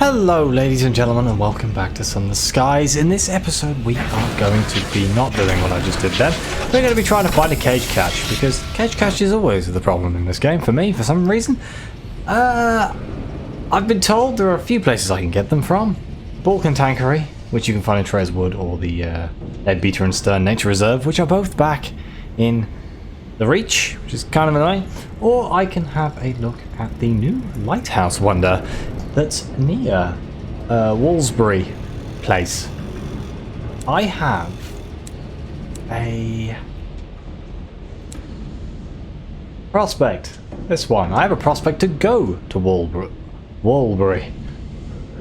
Hello ladies and gentlemen and welcome back to Sunless Skies. In this episode we are going to be not doing what I just did then. We're going to be trying to find a cage catch, because cage catch is always the problem in this game for me for some reason. I've been told there are a few places I can get them from. Balkan Tankery, which you can find in Treaswood, or the Leadbeater and Stern Nature Reserve, which are both back in the Reach, which is kind of annoying. Or I can have a look at the new lighthouse wonder that's near Walsbury Place. I have a prospect. This one. I have a prospect to go to Walbury.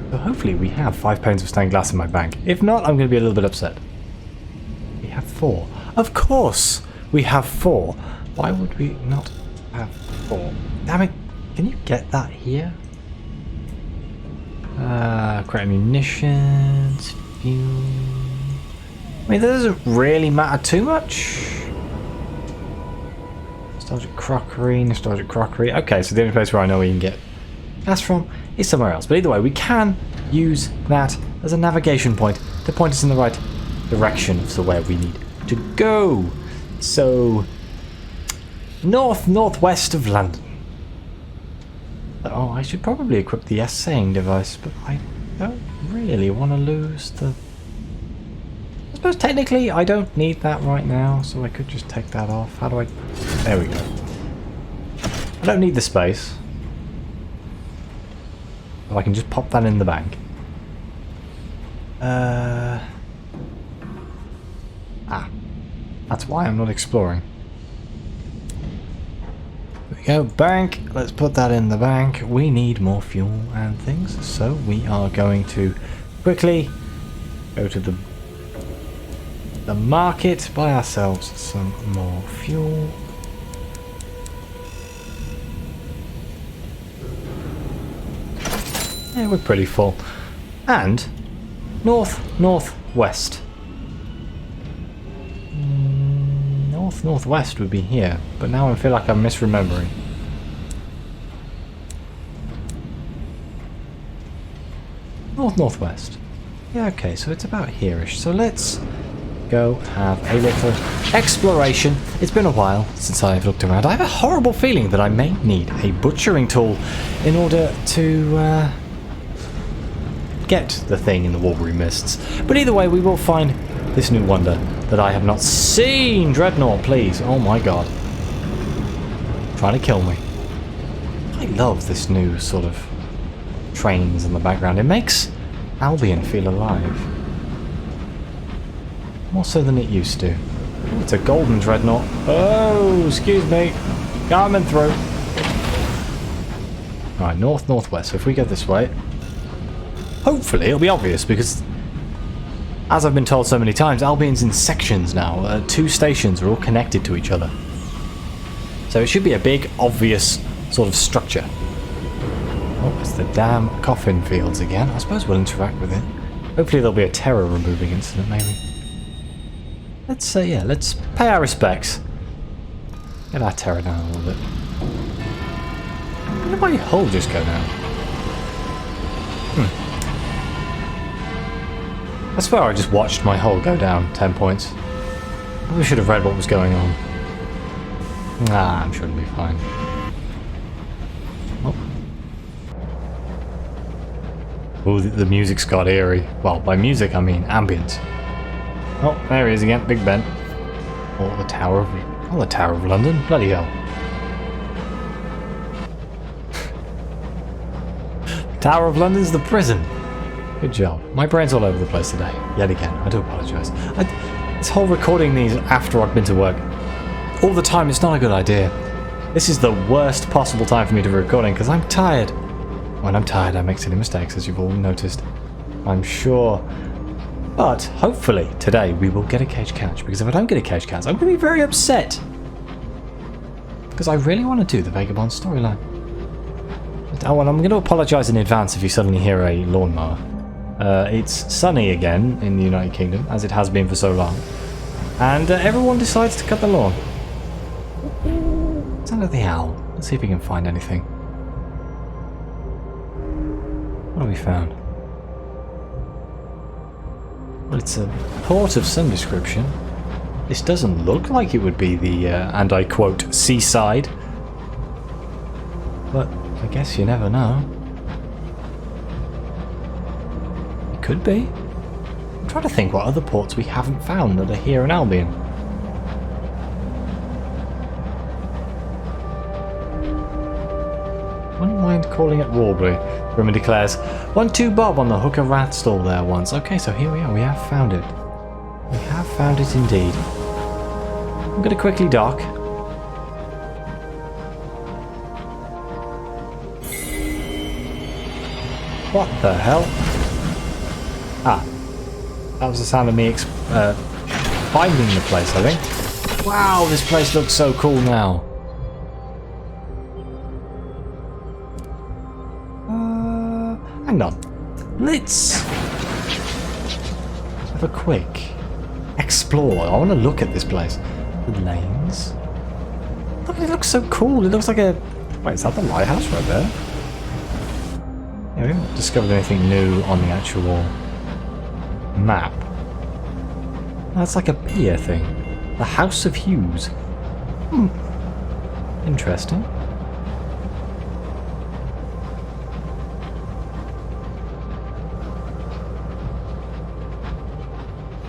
So hopefully we have 5 pounds of stained glass in my bank. If not, I'm going to be a little bit upset. We have 4. Of course we have 4. Why would we not have 4? Damn it. Can you get that here? Create munitions, fuel. I mean, that doesn't really matter too much. Nostalgic crockery. Okay, so the only place where I know we can get gas from is somewhere else. But either way, we can use that as a navigation point to point us in the right direction of where we need to go. So, northwest of London. Oh, I should probably equip the assaying device, but I don't really want to lose the... I suppose technically I don't need that right now, so I could just take that off. How do I... There we go. I don't need the space. So I can just pop that in the bank. That's why I'm not exploring. There we go, bank. Let's put that in the bank. We need more fuel and things, so we are going to quickly go to the market, buy ourselves some more fuel. Yeah, we're pretty full. And northwest. Northwest would be here, but now I feel like I'm misremembering. Northwest. Yeah, okay, so it's about here-ish. So let's go have a little exploration. It's been a while since I've looked around. I have a horrible feeling that I may need a butchering tool in order to get the thing in the Walbury Mists. But either way, we will find this new wonder that I have not seen. Dreadnought, please. Oh my god. Trying to kill me. I love this new sort of trains in the background. It makes Albion feel alive. More so than it used to. Oh, it's a golden dreadnought. Oh, excuse me. Coming through. Alright, northwest. So if we go this way, hopefully it'll be obvious, because as I've been told so many times, Albion's in sections now. 2 stations are all connected to each other. So it should be a big, obvious sort of structure. Oh, it's the damn coffin fields again. I suppose we'll interact with it. Hopefully there'll be a terror removing incident, maybe. Let's let's pay our respects. Get our terror down a little bit. Why did my hull just go down? I swear I just watched my hull go down 10 points. Probably should have read what was going on. Nah, I'm sure it'll be fine. Oh, the music's got eerie. Well, by music I mean ambient. Oh, there he is again, Big Ben. Oh, the Tower of London. Bloody hell. Tower of London's the prison. Good job. My brain's all over the place today. Yet again. I do apologise. This whole recording these after I've been to work all the time, it's not a good idea. This is the worst possible time for me to be recording, because I'm tired. When I'm tired, I make silly mistakes, as you've all noticed, I'm sure. But hopefully today we will get a cage catch, because if I don't get a cage catch, I'm going to be very upset. Because I really want to do the Vagabond storyline. Oh, and I'm going to apologise in advance if you suddenly hear a lawnmower. It's sunny again in the United Kingdom, as it has been for so long. And everyone decides to cut the lawn. Sound of the owl. Let's see if we can find anything. What have we found? Well, it's a port of some description. This doesn't look like it would be the, and I quote, seaside. But I guess you never know. It could be. I'm trying to think what other ports we haven't found that are here in Albion. Wouldn't mind calling it Warbury. Grimmer declares, 1-2 Bob on the hooker rat stall there once. Okay, so here we are. We have found it. We have found it indeed. I'm going to quickly dock. What the hell? Ah. That was the sound of me finding the place, I think. Wow, this place looks so cool now. Hang on. Let's have a quick explore. I want to look at this place. The lanes. Look, it looks so cool. It looks like a... Wait, is that the lighthouse right there? Yeah, we haven't discovered anything new on the actual map. That's like a pier thing. The House of Hughes. Interesting.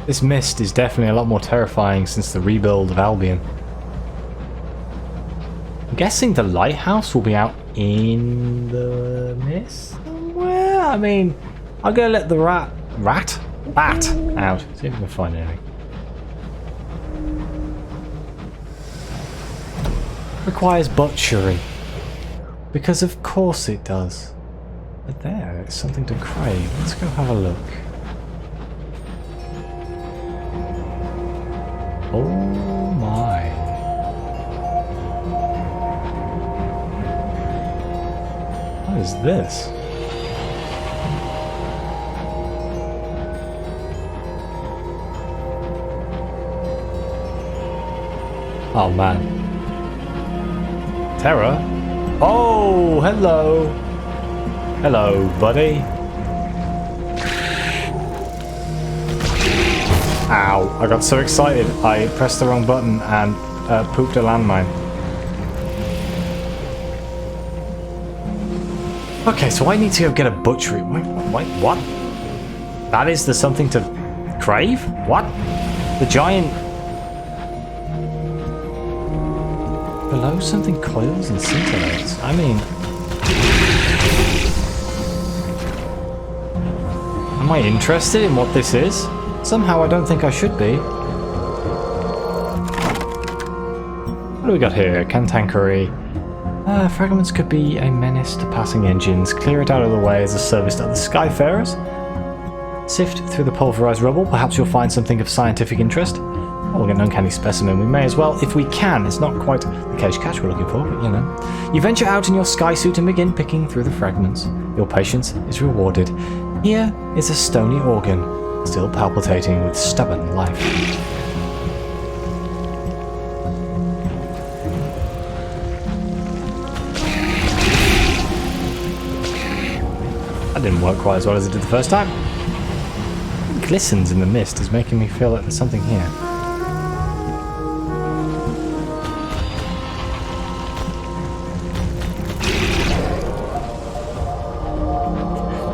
This mist is definitely a lot more terrifying since the rebuild of Albion. I'm guessing the lighthouse will be out in the mist somewhere? I mean, I'm gonna let the bat out. See if we can find anything. Requires butchery. Because of course it does. But there, it's something to crave. Let's go have a look. Oh my. What is this? Oh man. Terror? Oh, hello. Hello, buddy. Ow, I got so excited I pressed the wrong button and pooped a landmine. Okay, so I need to go get a butchery. Wait, what? That is the something to crave? What? The giant... Below something coils and scintillates. I mean... Am I interested in what this is? Somehow I don't think I should be. What do we got here? Cantankery. Fragments could be a menace to passing engines. Clear it out of the way as a service to other Skyfarers. Sift through the pulverized rubble. Perhaps you'll find something of scientific interest. Oh, we'll get an uncanny specimen. We may as well, if we can. It's not quite the cage catch we're looking for, but you know. You venture out in your sky suit and begin picking through the fragments. Your patience is rewarded. Here is a stony organ, still palpitating with stubborn life. That didn't work quite as well as it did the first time. It glistens in the mist is making me feel like there's something here.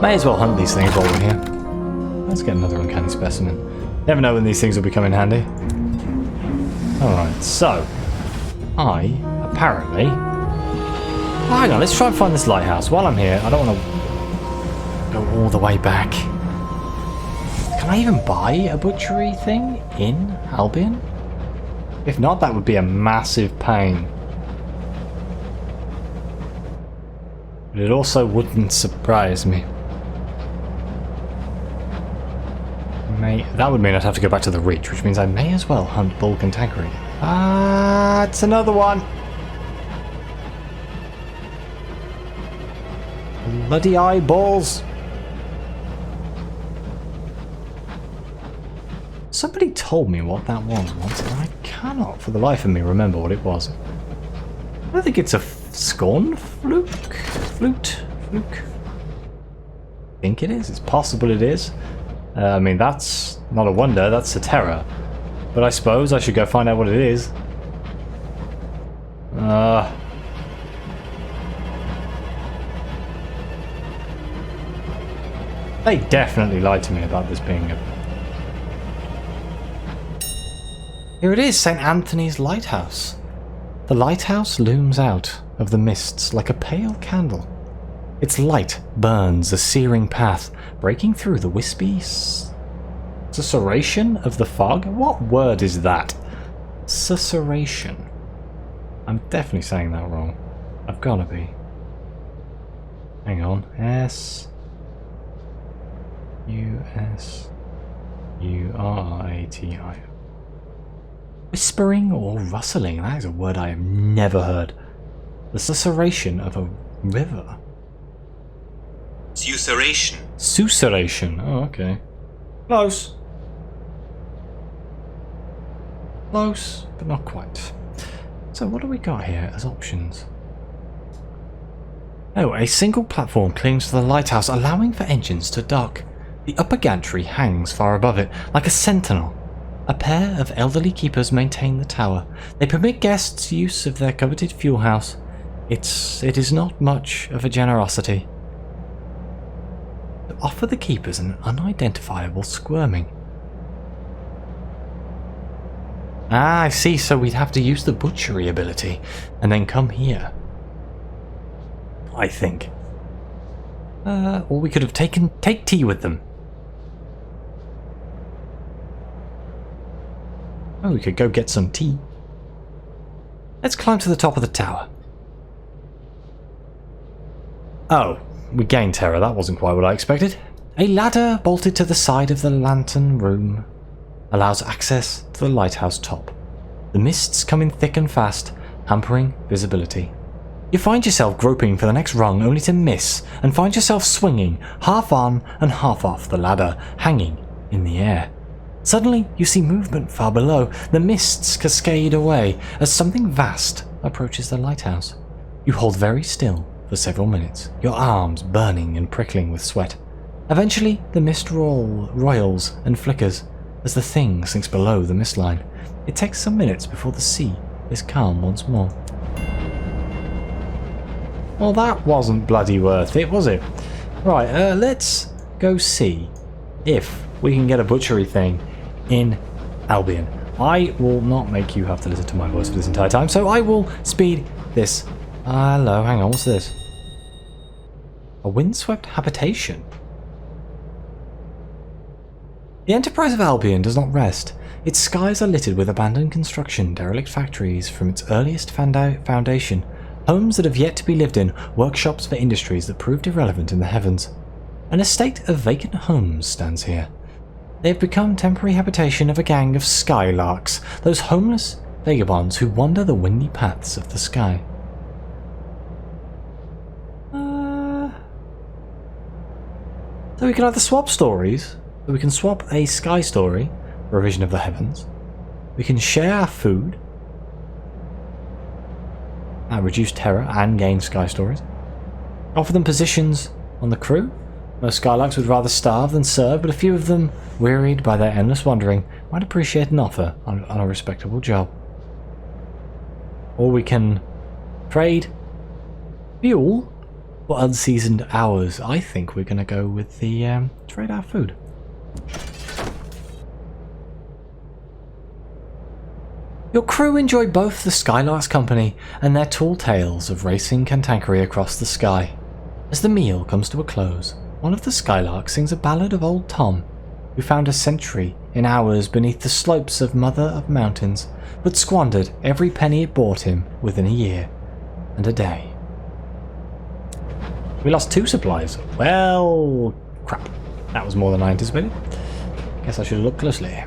May as well hunt these things while we're here. Let's get another uncanny specimen. Never know when these things will become in handy. Alright, so... I, apparently... Oh, hang on, let's try and find this lighthouse. While I'm here, I don't want to go all the way back. Can I even buy a butchery thing in Albion? If not, that would be a massive pain. But it also wouldn't surprise me. That would mean I'd have to go back to the Reach, which means I may as well hunt Bull Cantankerite. Ah, it's another one! Bloody eyeballs! Somebody told me what that was once, and I cannot for the life of me remember what it was. I don't think it's a scorn fluke? Flute? think it is. It's possible it is. I mean, that's not a wonder. That's a terror. But I suppose I should go find out what it is. They definitely lied to me about this being a... Here it is, St. Anthony's Lighthouse. The lighthouse looms out of the mists like a pale candle. Its light burns a searing path, breaking through the wispy susurration of the fog. What word is that? Susurration. I'm definitely saying that wrong. I've gotta be. Hang on. S-U-S-U-R-A-T-I. Whispering or rustling? That is a word I have never heard. The susurration of a river. Susurration. Susurration. Oh, okay. Close. Close, but not quite. So what do we got here as options? Oh, a single platform clings to the lighthouse, allowing for engines to dock. The upper gantry hangs far above it, like a sentinel. A pair of elderly keepers maintain the tower. They permit guests use of their coveted fuel house. It is not much of a generosity to offer the keepers an unidentifiable squirming. Ah, I see, so we'd have to use the butchery ability, and then come here. I think. Or we could have take tea with them. Oh, we could go get some tea. Let's climb to the top of the tower. Oh, we gained terror. That wasn't quite what I expected. A ladder bolted to the side of the lantern room allows access to the lighthouse top. The mists come in thick and fast, hampering visibility. You find yourself groping for the next rung only to miss, and find yourself swinging half on and half off the ladder, hanging in the air. Suddenly, you see movement far below. The mists cascade away as something vast approaches the lighthouse. You hold very still for several minutes, your arms burning and prickling with sweat. Eventually, the mist roils and flickers as the thing sinks below the mist line. It takes some minutes before the sea is calm once more. Well, that wasn't bloody worth it, was it? Right, let's go see if we can get a butchery thing in Albion. I will not make you have to listen to my voice for this entire time, so I will speed this. Hello, hang on, what's this? A windswept habitation. The Enterprise of Albion does not rest. Its skies are littered with abandoned construction, derelict factories from its earliest foundation, homes that have yet to be lived in, workshops for industries that proved irrelevant in the heavens. An estate of vacant homes stands here. They have become temporary habitation of a gang of skylarks, those homeless vagabonds who wander the windy paths of the sky. So we can either swap stories, so we can swap a sky story for a vision of the heavens. We can share our food, reduce terror and gain sky stories. Offer them positions on the crew. Most skylarks would rather starve than serve, but a few of them, wearied by their endless wandering, might appreciate an offer on a respectable job. Or we can trade fuel for unseasoned hours. I think we're going to go with the trade our food. Your crew enjoy both the Skylark's company and their tall tales of racing cantankerity across the sky. As the meal comes to a close, one of the Skylarks sings a ballad of old Tom, who found a century in hours beneath the slopes of Mother of Mountains, but squandered every penny it bought him within a year and a day. We lost 2 supplies. Well, crap. That was more than I anticipated. Guess I should have looked closely.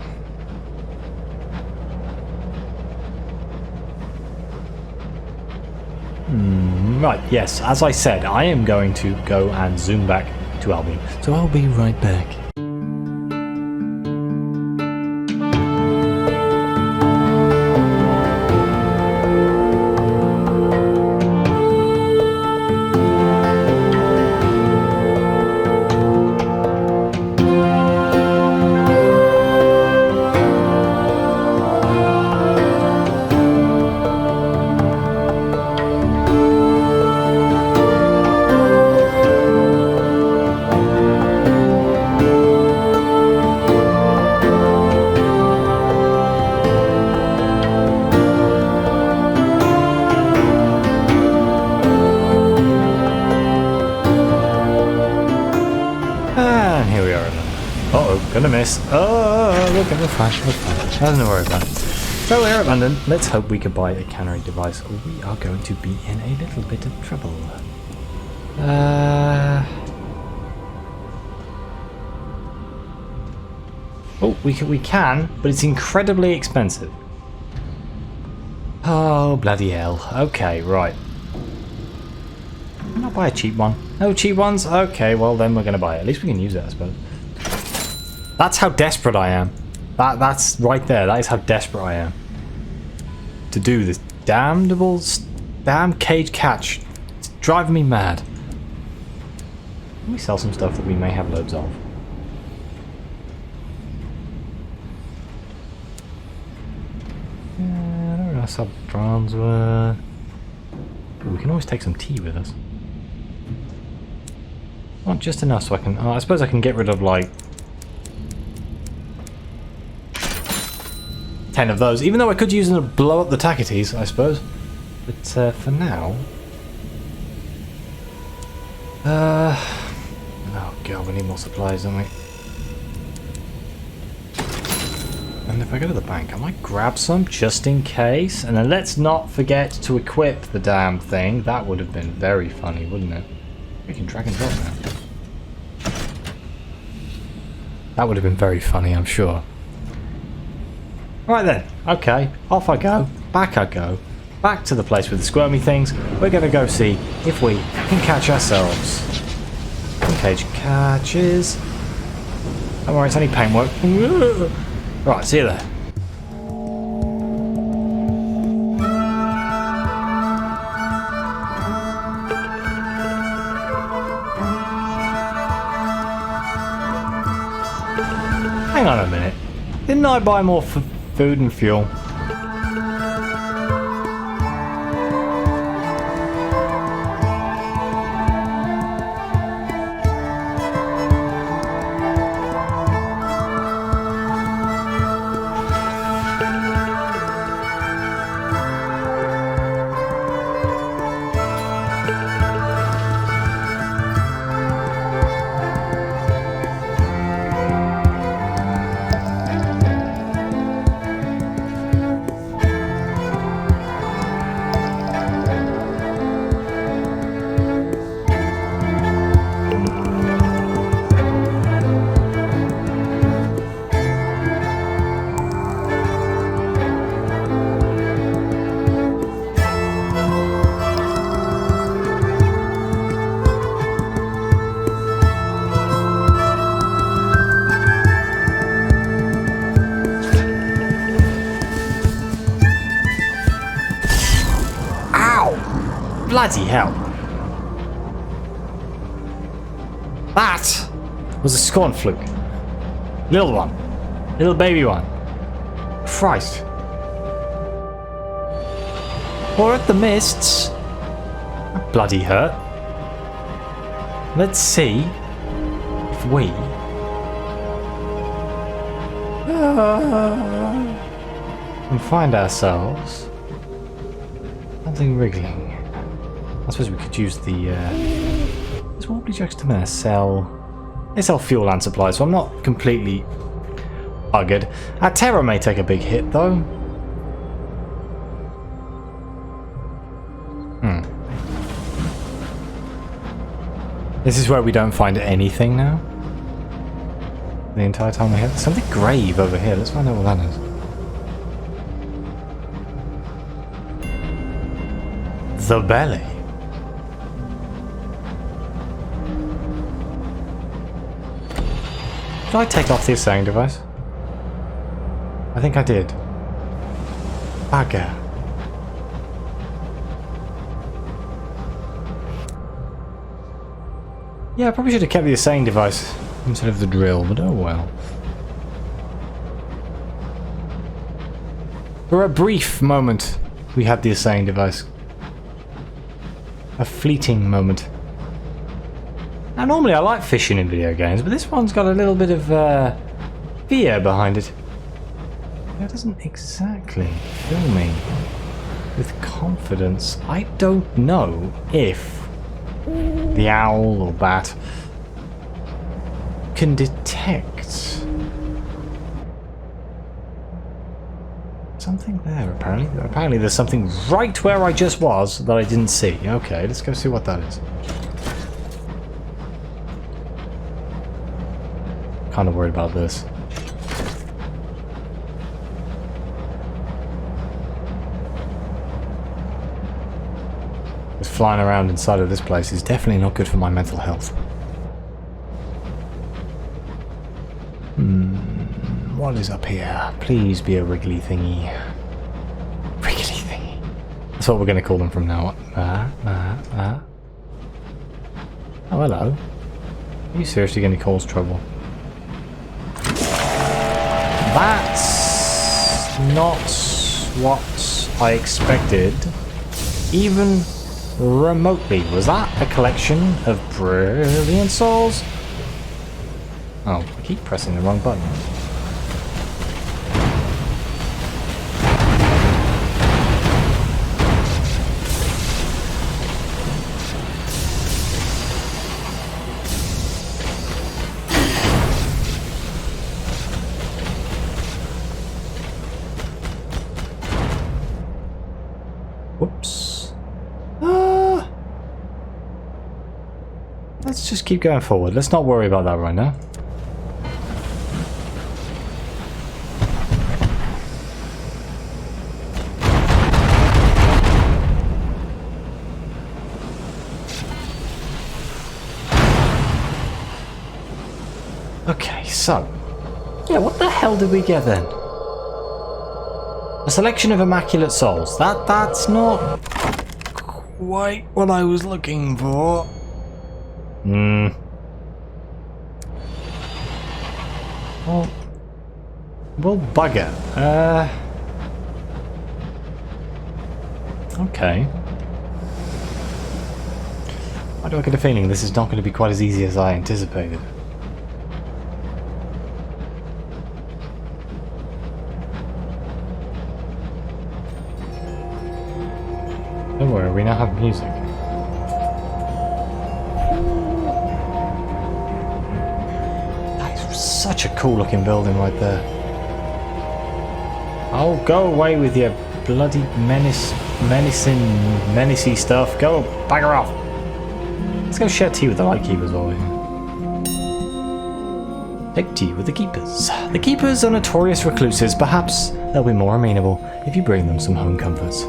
Right, yes, as I said, I am going to go and zoom back to Albion. So I'll be right back. And here we are again. Uh-oh, gonna miss. Oh, we're fine. Nothing to worry about. So we're at London. Let's hope we can buy a cannery device, or we are going to be in a little bit of trouble. Oh, we can, but it's incredibly expensive. Oh, bloody hell. Okay, right. Can I buy a cheap one? No cheap ones? Okay, well then we're going to buy it. At least we can use it, I suppose. That's how desperate I am. That's right there. That is how desperate I am. To do this damn cage catch. It's driving me mad. Can we sell some stuff that we may have loads of? I don't know how drones were. But we can always take some tea with us. Not just enough so I can... Oh, I suppose I can get rid of like 10 of those, even though I could use them to blow up the Taketes, I suppose. But for now... Oh god, we need more supplies, don't we? And if I go to the bank, I might grab some just in case. And then let's not forget to equip the damn thing. That would have been very funny, wouldn't it? We can drag and drop now. That would have been very funny, I'm sure. Right then, okay, off I go, back I go, back to the place with the squirmy things. We're going to go see if we can catch ourselves some cage catches. Don't worry, it's only paintwork. Right, see you there. Hang on a minute, didn't I buy more food and fuel? Bloody hell. That was a scorn fluke. Little one. Little baby one. Christ. Or at the mists. That bloody hurt. Let's see if we can find ourselves something wriggling. I suppose we could use the there's wobbly jugs to there. They sell fuel and supplies, so I'm not completely buggered. Our terror may take a big hit though. This is where we don't find anything now. The entire time we have something grave over here. Let's find out what that is. The belly. Did I take off the assaying device? I think I did. Bugger. Yeah, I probably should have kept the assaying device instead of the drill, but oh well. For a brief moment, we had the assaying device. A fleeting moment. Now, normally I like fishing in video games, but this one's got a little bit of fear behind it. That doesn't exactly fill me with confidence. I don't know if the owl or bat can detect something there, apparently. Apparently there's something right where I just was that I didn't see. Okay, let's go see what that is. Kind of worried about this. Just flying around inside of this place is definitely not good for my mental health. What is up here? Please be a wriggly thingy. Wriggly thingy. That's what we're going to call them from now on. Oh, hello. Are you seriously going to cause trouble? That's not what I expected. Even remotely. Was that a collection of brilliant souls? Oh, I keep pressing the wrong button. Whoops. Let's just keep going forward. Let's not worry about that right now. Okay, so... yeah, what the hell did we get then? A selection of immaculate souls. That's not quite what I was looking for. Well, bugger. Okay. Why do I get a feeling this is not going to be quite as easy as I anticipated? Don't worry, we now have music. That is such a cool looking building right there. Oh, go away with your bloody menacing stuff. Go, bagger off. Let's go share tea with the Lightkeepers while we're here. Take tea with the Keepers. The Keepers are notorious recluses. Perhaps they'll be more amenable if you bring them some home comforts.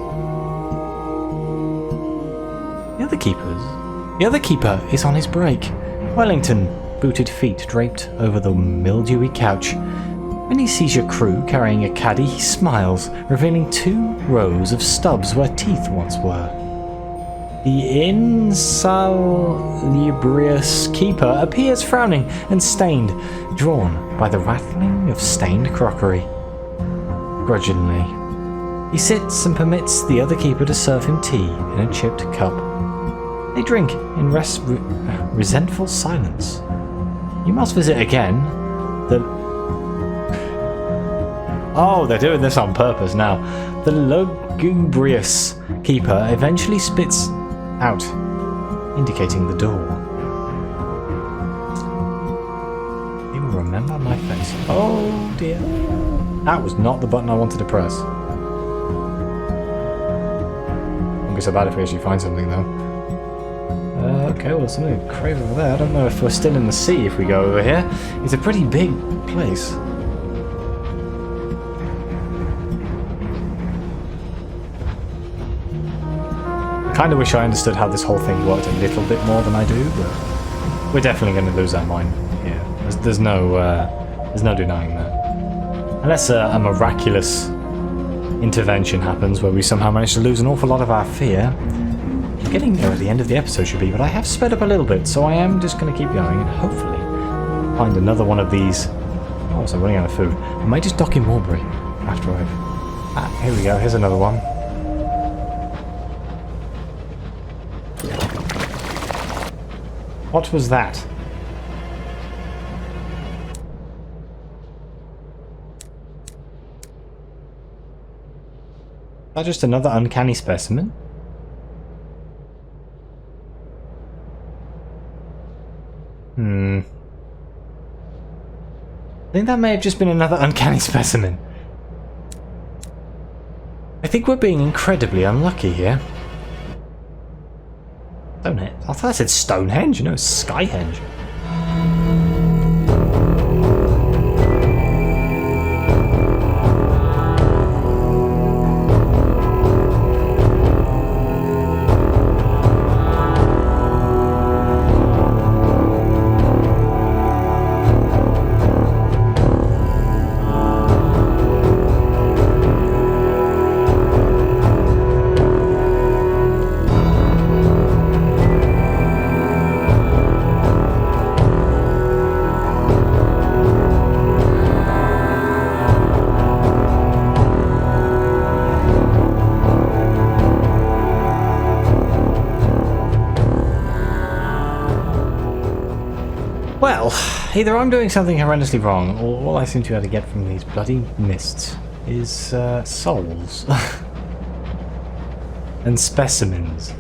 The other keeper is on his break. Wellington, booted feet draped over the mildewy couch. When he sees your crew carrying a caddy, he smiles, revealing 2 rows of stubs where teeth once were. The insalubrious keeper appears frowning and stained, drawn by the rattling of stained crockery. Grudgingly, he sits and permits the other keeper to serve him tea in a chipped cup. They drink in resentful silence. You must visit again. Oh, they're doing this on purpose now. The lugubrious keeper eventually spits out, indicating the door. They will remember my face. Oh dear. That was not the button I wanted to press. Won't be so bad if we actually find something though. Okay, well, there's something crazy over there. I don't know if we're still in the sea if we go over here. It's a pretty big place. I kind of wish I understood how this whole thing worked a little bit more than I do, but we're definitely going to lose our mind here. There's no denying that. Unless a miraculous intervention happens where we somehow manage to lose an awful lot of our fear. Getting there at the end of the episode should be, but I have sped up a little bit, so I am just going to keep going and hopefully find another one of these. Oh, so I'm running out of food. I might just dock in Warbury after I've... here we go, here's another one. What was that? Is that just another uncanny specimen? I think that may have just been another uncanny specimen. I think we're being incredibly unlucky here. Stonehenge. I thought I said Stonehenge, you know, Skyhenge. Well, either I'm doing something horrendously wrong, or all I seem to be able to get from these bloody mists is souls. And specimens.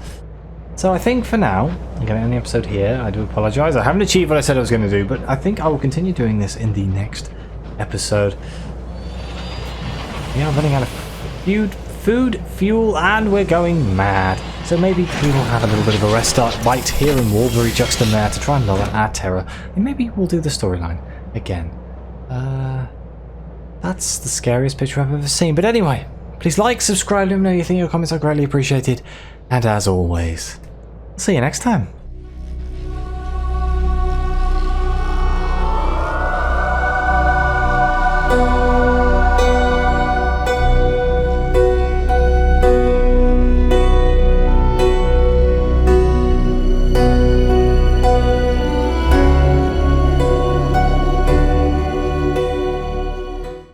So I think for now, I'm going to end the episode here. I do apologise. I haven't achieved what I said I was going to do, but I think I will continue doing this in the next episode. We are running out of food, fuel, and we're going mad. So maybe we will have a little bit of a restart right here in Walbury Juxton there to try and lower our terror. And maybe we'll do the storyline again. That's the scariest picture I've ever seen. But anyway, please like, subscribe, let me know your comments are greatly appreciated. And as always, I'll see you next time.